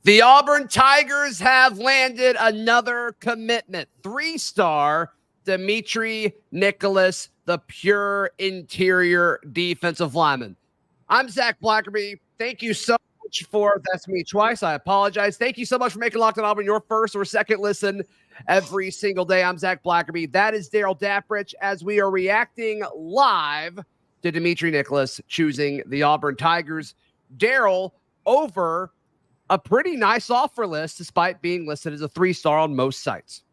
The Auburn Tigers have landed another commitment. 3-star Dimitry Nicolas, the pure interior defensive lineman. I'm Zach Blackerby. Thank you so much for, that's me twice, I apologize. Thank you so much for making Locked On Auburn your first or second listen every single day. I'm Zach Blackerby. That is Darrell Dapprich as we are reacting live to Dimitry Nicolas choosing the Auburn Tigers. Darrell, over a pretty nice offer list despite being listed as a 3-star on most sites.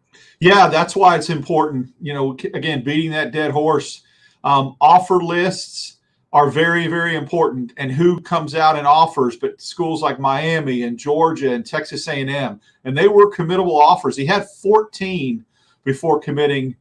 Yeah, that's why it's important. You know, again, beating that dead horse. Offer lists are very, very important, and who comes out and offers. But schools like Miami and Georgia and Texas A&M, and they were committable offers. He had 14 before committing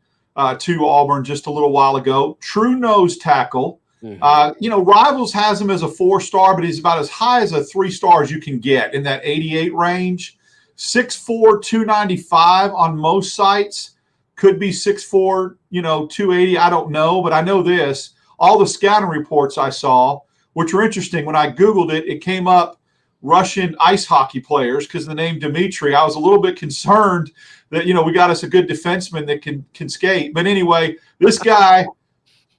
to Auburn just a little while ago. True nose tackle. Rivals has him as a 4-star, but he's about as high as a 3-star as you can get in that 88 range. 6'4", 295 on most sites. Could be 6'4", 280. I don't know, but I know this. All the scouting reports I saw, which were interesting, when I Googled it, it came up Russian ice hockey players because the name Dimitri. I was a little bit concerned that, we got us a good defenseman that can skate. But anyway, this guy,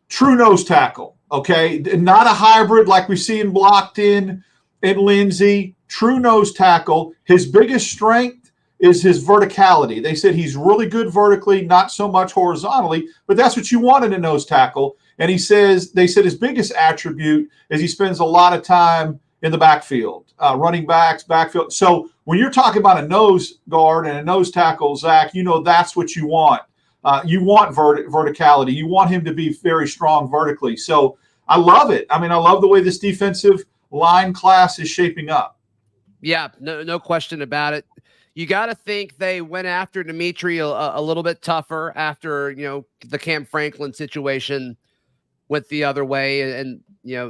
true nose tackle. Okay, not a hybrid like we see in Blockton and Lindsey. True nose tackle. His biggest strength is his verticality. They said he's really good vertically, not so much horizontally, but that's what you want in a nose tackle. And they said his biggest attribute is he spends a lot of time in the backfield, running backs, backfield. So when you're talking about a nose guard and a nose tackle, Zach, that's what you want. You want verticality. You want him to be very strong vertically. So I love it. I love the way this defensive line class is shaping up. Yeah, no question about it. You got to think they went after Dimitry a little bit tougher after, the Cam Franklin situation went the other way. And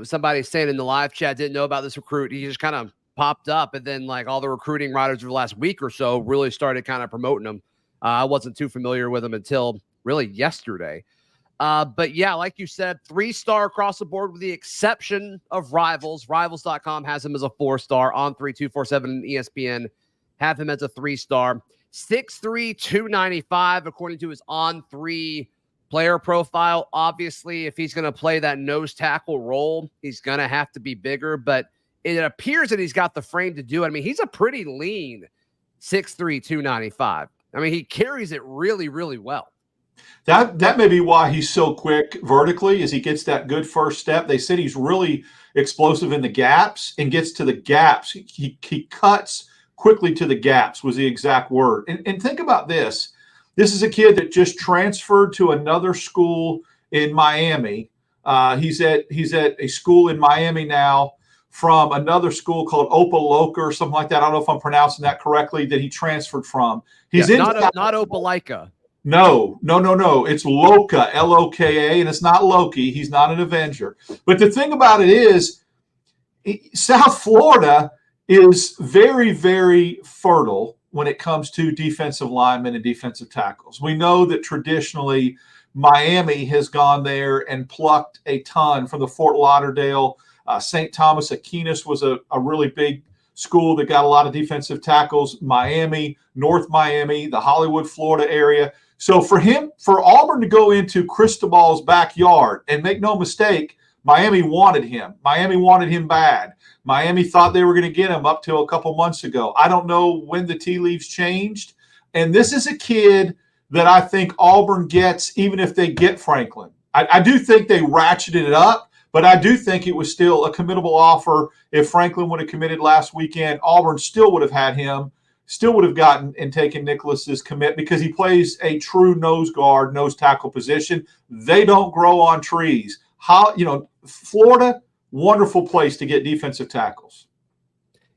somebody saying in the live chat didn't know about this recruit. He just kind of popped up. And then all the recruiting writers over the last week or so really started kind of promoting him. I wasn't too familiar with him until really yesterday. But yeah, like you said, 3-star across the board with the exception of Rivals. Rivals.com has him as a 4-star. On 3247 and ESPN have him as a 3-star. 6'3", 295 according to his On3 player profile. Obviously, if he's going to play that nose tackle role, he's going to have to be bigger. But it appears that he's got the frame to do it. He's a pretty lean 6'3", 295. He carries it really, really well. That may be why he's so quick vertically, as he gets that good first step. They said he's really explosive in the gaps and gets to the gaps. He cuts quickly to the gaps was the exact word. And think about this. This is a kid that just transferred to another school in Miami. He's at a school in Miami now from another school called Opelika or something like that. I don't know if I'm pronouncing that correctly, that he transferred from. He's not Opelika. No. It's Loka, L-O-K-A, and it's not Loki. He's not an Avenger. But the thing about it is, South Florida is very, very fertile when it comes to defensive linemen and defensive tackles. We know that traditionally Miami has gone there and plucked a ton from the Fort Lauderdale. St. Thomas Aquinas was a really big school that got a lot of defensive tackles. Miami, North Miami, the Hollywood, Florida area. So for Auburn to go into Cristobal's backyard, and make no mistake, Miami wanted him. Miami wanted him bad. Miami thought they were going to get him up till a couple months ago. I don't know when the tea leaves changed. And this is a kid that I think Auburn gets even if they get Franklin. I do think they ratcheted it up, but I do think it was still a committable offer. If Franklin would have committed last weekend, Auburn still would have had him, still would have gotten and taken Nicholas's commit because he plays a true nose guard, nose tackle position. They don't grow on trees. Florida, wonderful place to get defensive tackles.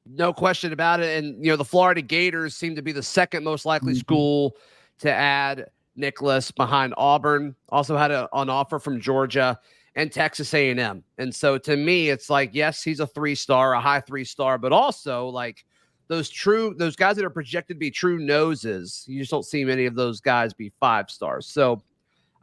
No question about it. And, the Florida Gators seem to be the second most likely school to add Nicolas behind Auburn. Also had an offer from Georgia and Texas A&M. And so to me, it's yes, he's a 3-star, a high 3-star, but also those guys that are projected to be true noses, you just don't see many of those guys be 5-stars. So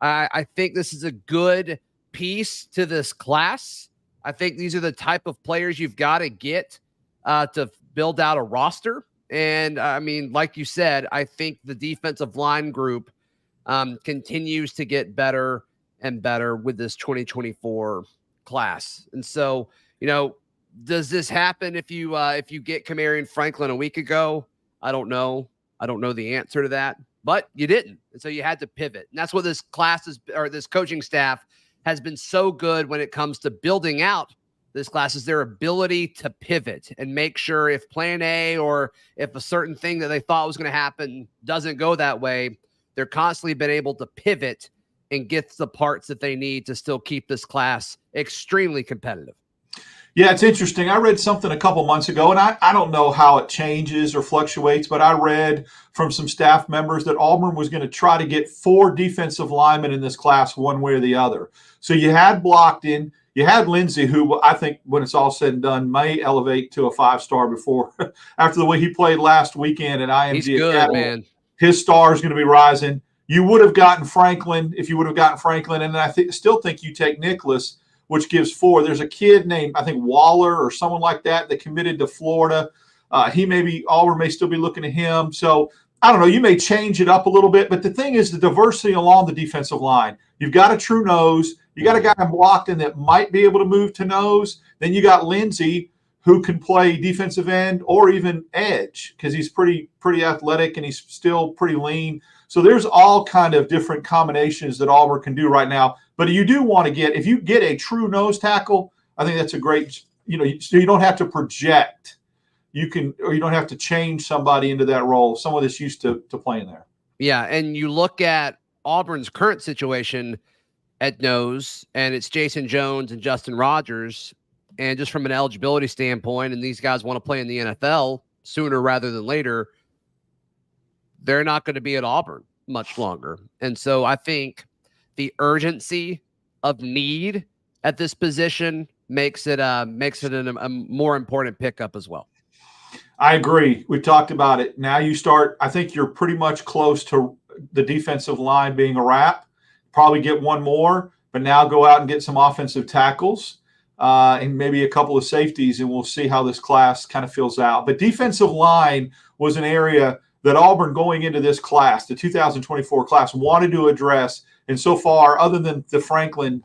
I think this is a good piece to this class. I think these are the type of players you've got to get to build out a roster. And I mean, like you said, I think the defensive line group continues to get better and better with this 2024 class. And so, does this happen if you get Kamarion Franklin a week ago? I don't know. I don't know the answer to that, but you didn't. And so you had to pivot. And that's what this class is, or this coaching staff has been so good when it comes to building out this class, is their ability to pivot and make sure if plan A or if a certain thing that they thought was going to happen doesn't go that way, they're constantly been able to pivot and get the parts that they need to still keep this class extremely competitive. Yeah, it's interesting. I read something a couple months ago, and I don't know how it changes or fluctuates, but I read from some staff members that Auburn was going to try to get 4 defensive linemen in this class one way or the other. So you had Blockton, you had Lindsey, who I think when it's all said and done may elevate to a 5-star before after the way he played last weekend at IMG. He's good, Academy. Man. His star is going to be rising. You would have gotten Franklin if you would have gotten Franklin, and I still think you take Nicolas, which gives 4. There's a kid named, I think, Waller or someone like that committed to Florida. Auburn may still be looking at him. So I don't know. You may change it up a little bit, but the thing is the diversity along the defensive line. You've got a true nose. You got a guy blocked in that might be able to move to nose. Then you got Lindsey, who can play defensive end or even edge because he's pretty athletic and he's still pretty lean. So there's all kind of different combinations that Auburn can do right now. But you do want to if you get a true nose tackle, I think that's a great, so you don't have to project. You don't have to change somebody into that role. Someone that's used to playing there. Yeah, and you look at Auburn's current situation at nose, and it's Jason Jones and Justin Rogers. And just from an eligibility standpoint, and these guys want to play in the NFL sooner rather than later, they're not going to be at Auburn much longer. And so I think the urgency of need at this position makes it a more important pickup as well. I agree. We talked about it. Now I think you're pretty much close to the defensive line being a wrap. Probably get one more, but now go out and get some offensive tackles and maybe a couple of safeties, and we'll see how this class kind of fills out. But defensive line was an area that Auburn going into this class, the 2024 class, wanted to address. And so far, other than the Franklin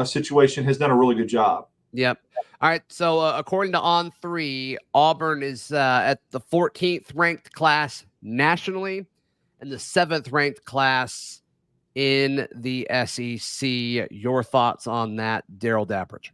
situation, has done a really good job. Yep. All right. So according to On3, Auburn is at the 14th ranked class nationally and the 7th ranked class in the SEC. Your thoughts on that, Darrell Dapprich?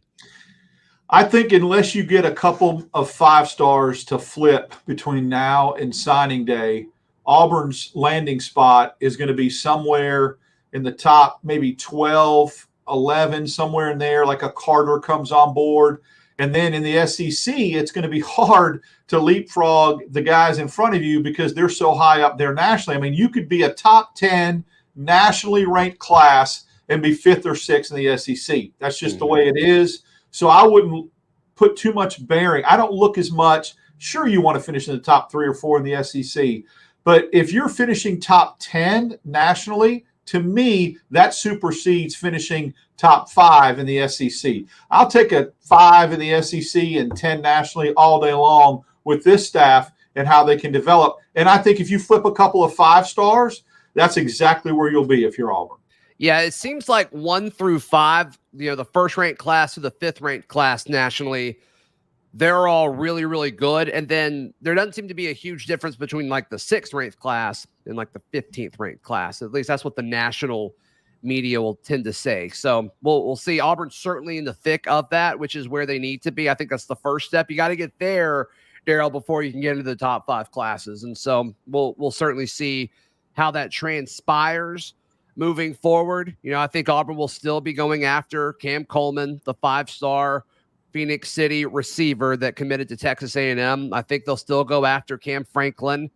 I think unless you get a couple of 5-stars to flip between now and signing day, Auburn's landing spot is going to be somewhere in the top maybe 12, 11, somewhere in there, like a Carter comes on board. And then in the SEC, it's going to be hard to leapfrog the guys in front of you because they're so high up there nationally. I mean, you could be a top 10 nationally ranked class and be 5th or 6th in the SEC. That's just the way it is. So I wouldn't put too much bearing. I don't look as much. Sure, you want to finish in the top 3 or 4 in the SEC. But if you're finishing top 10 nationally, to me, that supersedes finishing top 5 in the SEC. I'll take a 5 in the SEC and 10 nationally all day long with this staff and how they can develop. And I think if you flip a couple of 5-stars, that's exactly where you'll be if you're Auburn. Yeah, it seems like 1 through 5, the first ranked class to the 5th ranked class nationally, they're all really, really good. And then there doesn't seem to be a huge difference between like the 6th ranked class and like the 15th ranked class. At least that's what the national media will tend to say. So we'll see. Auburn's certainly in the thick of that, which is where they need to be. I think that's the first step. You got to get there, Darrell, before you can get into the top 5 classes. And so we'll certainly see how that transpires moving forward. I think Auburn will still be going after Cam Coleman, the 5-star Phoenix City receiver that committed to Texas A&M. I think they'll still go after Cam Franklin.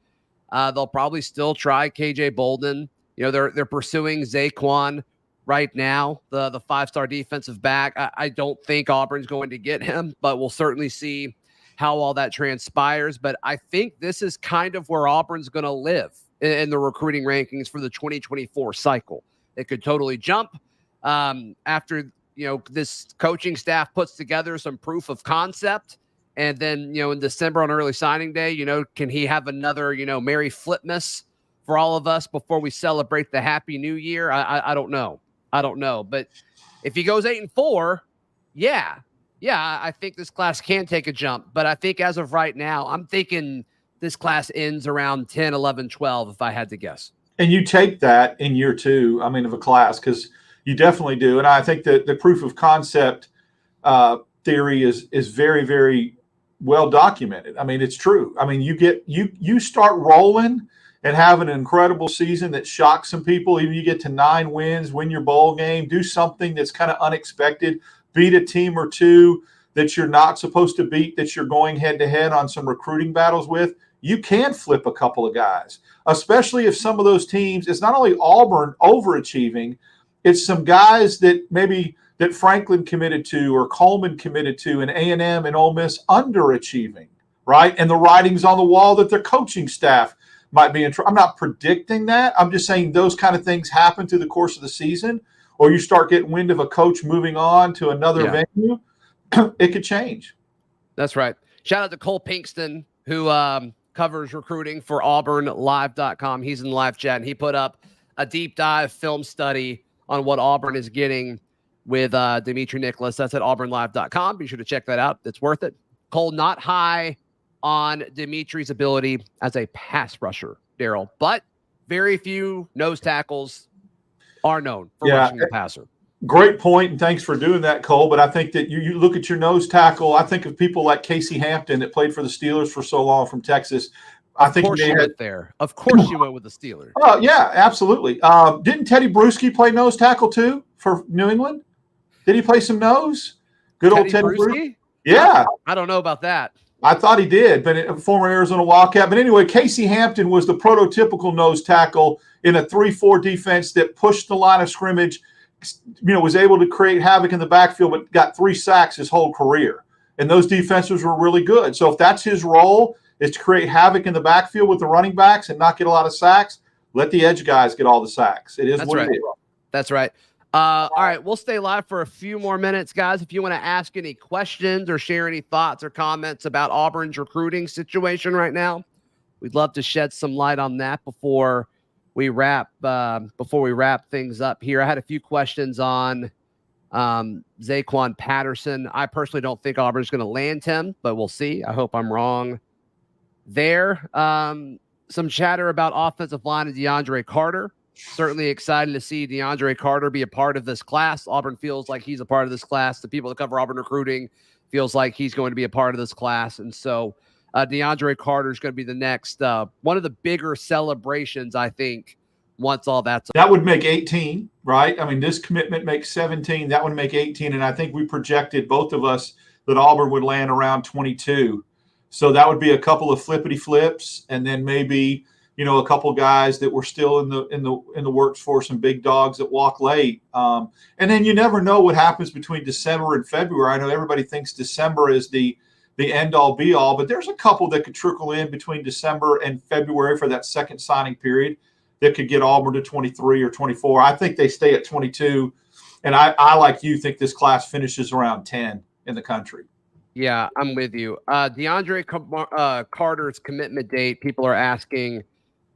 They'll probably still try KJ Bolden. They're pursuing Zaquan right now, the 5-star defensive back. I don't think Auburn's going to get him, but we'll certainly see how all that transpires. But I think this is kind of where Auburn's going to live in the recruiting rankings for the 2024 cycle. It could totally jump after this coaching staff puts together some proof of concept And then, in December on early signing day, can he have another, Merry Flipmas for all of us before we celebrate the Happy New Year? I don't know. But if he goes 8-4, yeah, I think this class can take a jump. But I think as of right now, I'm thinking this class ends around 10, 11, 12, if I had to guess. And you take that in year two, of a class, because you definitely do. And I think that the proof of concept theory is very, very well documented. It's true. You start rolling and have an incredible season that shocks some people. Even you get to 9 wins, win your bowl game, do something that's kind of unexpected, beat a team or two that you're not supposed to beat, that you're going head to head on some recruiting battles with. You can flip a couple of guys, especially if some of those teams, it's not only Auburn overachieving, it's some guys that maybe that Franklin committed to or Coleman committed to, and A&M and Ole Miss underachieving, right? And the writing's on the wall that their coaching staff might be in trouble. I'm not predicting that. I'm just saying those kind of things happen through the course of the season, or you start getting wind of a coach moving on to another venue, it could change. That's right. Shout out to Cole Pinkston, who covers recruiting for AuburnLive.com. He's in the live chat, and he put up a deep dive film study on what Auburn is getting with Dimitry Nicolas. That's at AuburnLive.com. Be sure to check that out. It's worth it. Cole, not high on Dimitri's ability as a pass rusher, Darrell, but very few nose tackles are known for rushing the passer. Great point, and thanks for doing that, Cole. But I think that you look at your nose tackle, I think of people like Casey Hampton that played for the Steelers for so long from Texas. Of course you went there. Of course you went with the Steelers. Oh, yeah, absolutely. Didn't Teddy Bruschi play nose tackle too for New England? Did he play some nose? Good old Teddy Bruschi? Yeah. I don't know about that. I thought he did, but a former Arizona Wildcat. But anyway, Casey Hampton was the prototypical nose tackle in a 3-4 defense that pushed the line of scrimmage, was able to create havoc in the backfield, but got 3 sacks his whole career. And those defenses were really good. So if that's his role, is to create havoc in the backfield with the running backs and not get a lot of sacks, let the edge guys get all the sacks. It is That's what right. it is. That's right. All right, we'll stay live for a few more minutes, guys. If you want to ask any questions or share any thoughts or comments about Auburn's recruiting situation right now, we'd love to shed some light on that before we wrap things up here. I had a few questions on Zaquan Patterson. I personally don't think Auburn's going to land him, but we'll see. I hope I'm wrong there. Some chatter about offensive line and DeAndre Carter. Certainly excited to see DeAndre Carter be a part of this class. Auburn feels like he's a part of this class. The people that cover Auburn recruiting feels like he's going to be a part of this class. And so DeAndre Carter is going to be the next one of the bigger celebrations, I think, once all that's that would make 18, right? This commitment makes 17. That would make 18. And I think we projected, both of us, that Auburn would land around 22. So that would be a couple of flippity flips, and then maybe a couple guys that were still in the works for some big dogs that walk late. And then you never know what happens between December and February. I know everybody thinks December is the end all be all, but there's a couple that could trickle in between December and February for that second signing period that could get Auburn to 23 or 24. I think they stay at 22. And I like you, think this class finishes around 10 in the country. Yeah, I'm with you. DeAndre Carter's commitment date, people are asking,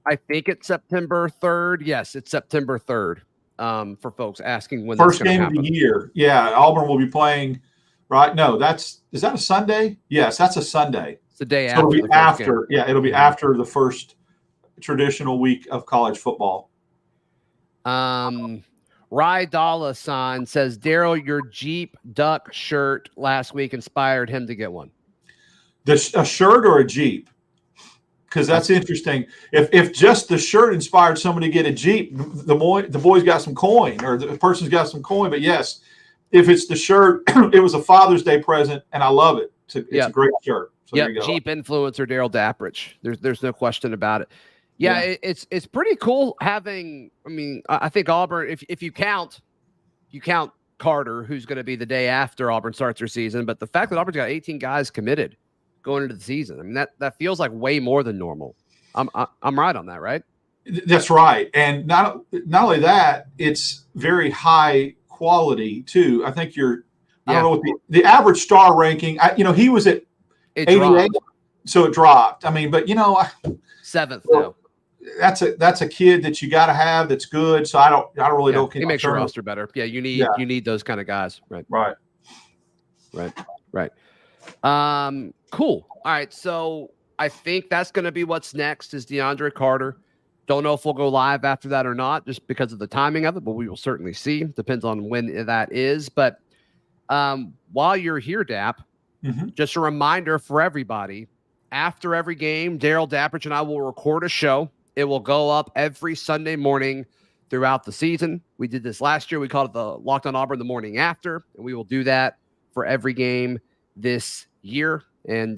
I think it's September 3rd. Yes, it's September 3rd. For folks asking when first game of the year. Yeah, Auburn will be playing. Right? No, is that a Sunday? Yes, that's a Sunday. It's the day after. It'll be after. Game. Yeah, it'll be after the first traditional week of college football. Ry Dalla-san says, Darrell, your Jeep Duck shirt last week inspired him to get one. A shirt or a Jeep? Because that's interesting. If just the shirt inspired somebody to get a Jeep, the boy's got some coin, or the person's got some coin. But yes, if it's the shirt, it was a Father's Day present, and I love it. It's a great shirt. So there you go. Jeep influencer Darrell Dapprich. There's no question about it. Yeah. It's pretty cool having. I think Auburn. If you count Carter, who's going to be the day after Auburn starts their season, but the fact that Auburn's got 18 guys committed going into the season. That feels like way more than normal. I'm right on that, right? That's right. And not only that, it's very high quality too. I think I don't know what the average star ranking, he was at It 88. dropped. So it dropped. I mean, but Seventh now. That's a kid that you got to have that's good. So I don't really don't. He makes your roster better. Yeah, you need those kind of guys. Right. Cool. All right. So I think that's going to be what's next is DeAndre Carter. Don't know if we'll go live after that or not, just because of the timing of it, but we will certainly see. Depends on when that is. But while you're here, Dap, just a reminder for everybody, after every game, Darrell, Dapprich, and I will record a show. It will go up every Sunday morning throughout the season. We did this last year. We called it the Locked On Auburn the morning after, and we will do that for every game this year. And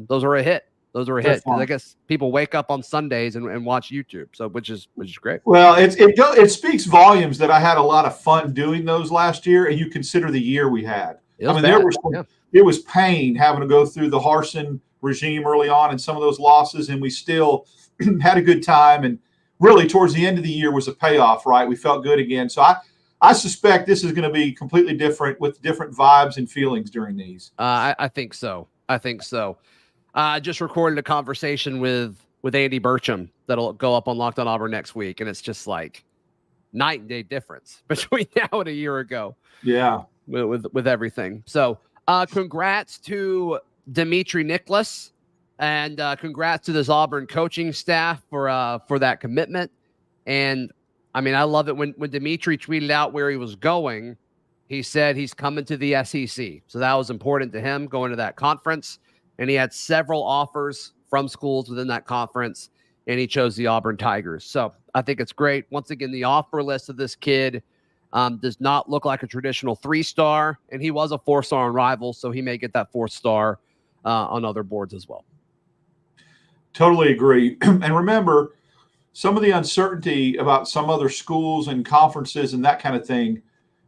those are a hit. Those are a hit because I guess people wake up on Sundays and watch YouTube, so which is great. Well, it speaks volumes that I had a lot of fun doing those last year, and you consider the year we had. It was pain having to go through the Harsin regime early on and some of those losses, and we still had a good time. And really, towards the end of the year was a payoff. Right, we felt good again. So I suspect this is going to be completely different with different vibes and feelings during these. I think so. I just recorded a conversation with Andy Burcham that'll go up on Locked On Auburn next week, and it's just like night and day difference between now and a year ago. Yeah, with everything. So, congrats to Dimitry Nicolas, and congrats to this Auburn coaching staff for that commitment. And I mean, I love it when Dimitry tweeted out where he was going. He said he's coming to the SEC, so that was important to him going to that conference. And he had several offers from schools within that conference, and he chose the Auburn Tigers. So I think it's great. Once again, the offer list of this kid does not look like a traditional 3-star, and he was a 4-star on Rivals, so he may get that 4th star on other boards as well. Totally agree. And remember, some of the uncertainty about some other schools and conferences and that kind of thing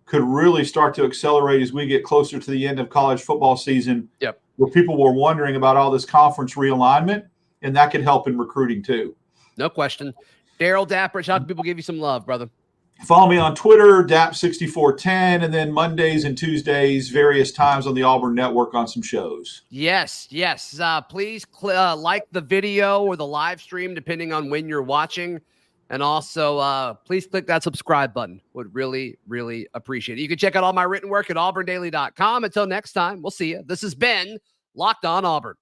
could really start to accelerate as we get closer to the end of college football season. Yep. Where people were wondering about all this conference realignment, and that could help in recruiting too. No question. Darrell, Dapprich, how can people give you some love, brother? Follow me on Twitter, Dap6410, and then Mondays and Tuesdays, various times on the Auburn Network on some shows. Yes. Please like the video or the live stream, depending on when you're watching. And also, please click that subscribe button. Would really, really appreciate it. You can check out all my written work at auburndaily.com. Until next time, we'll see you. This has been Locked On Auburn.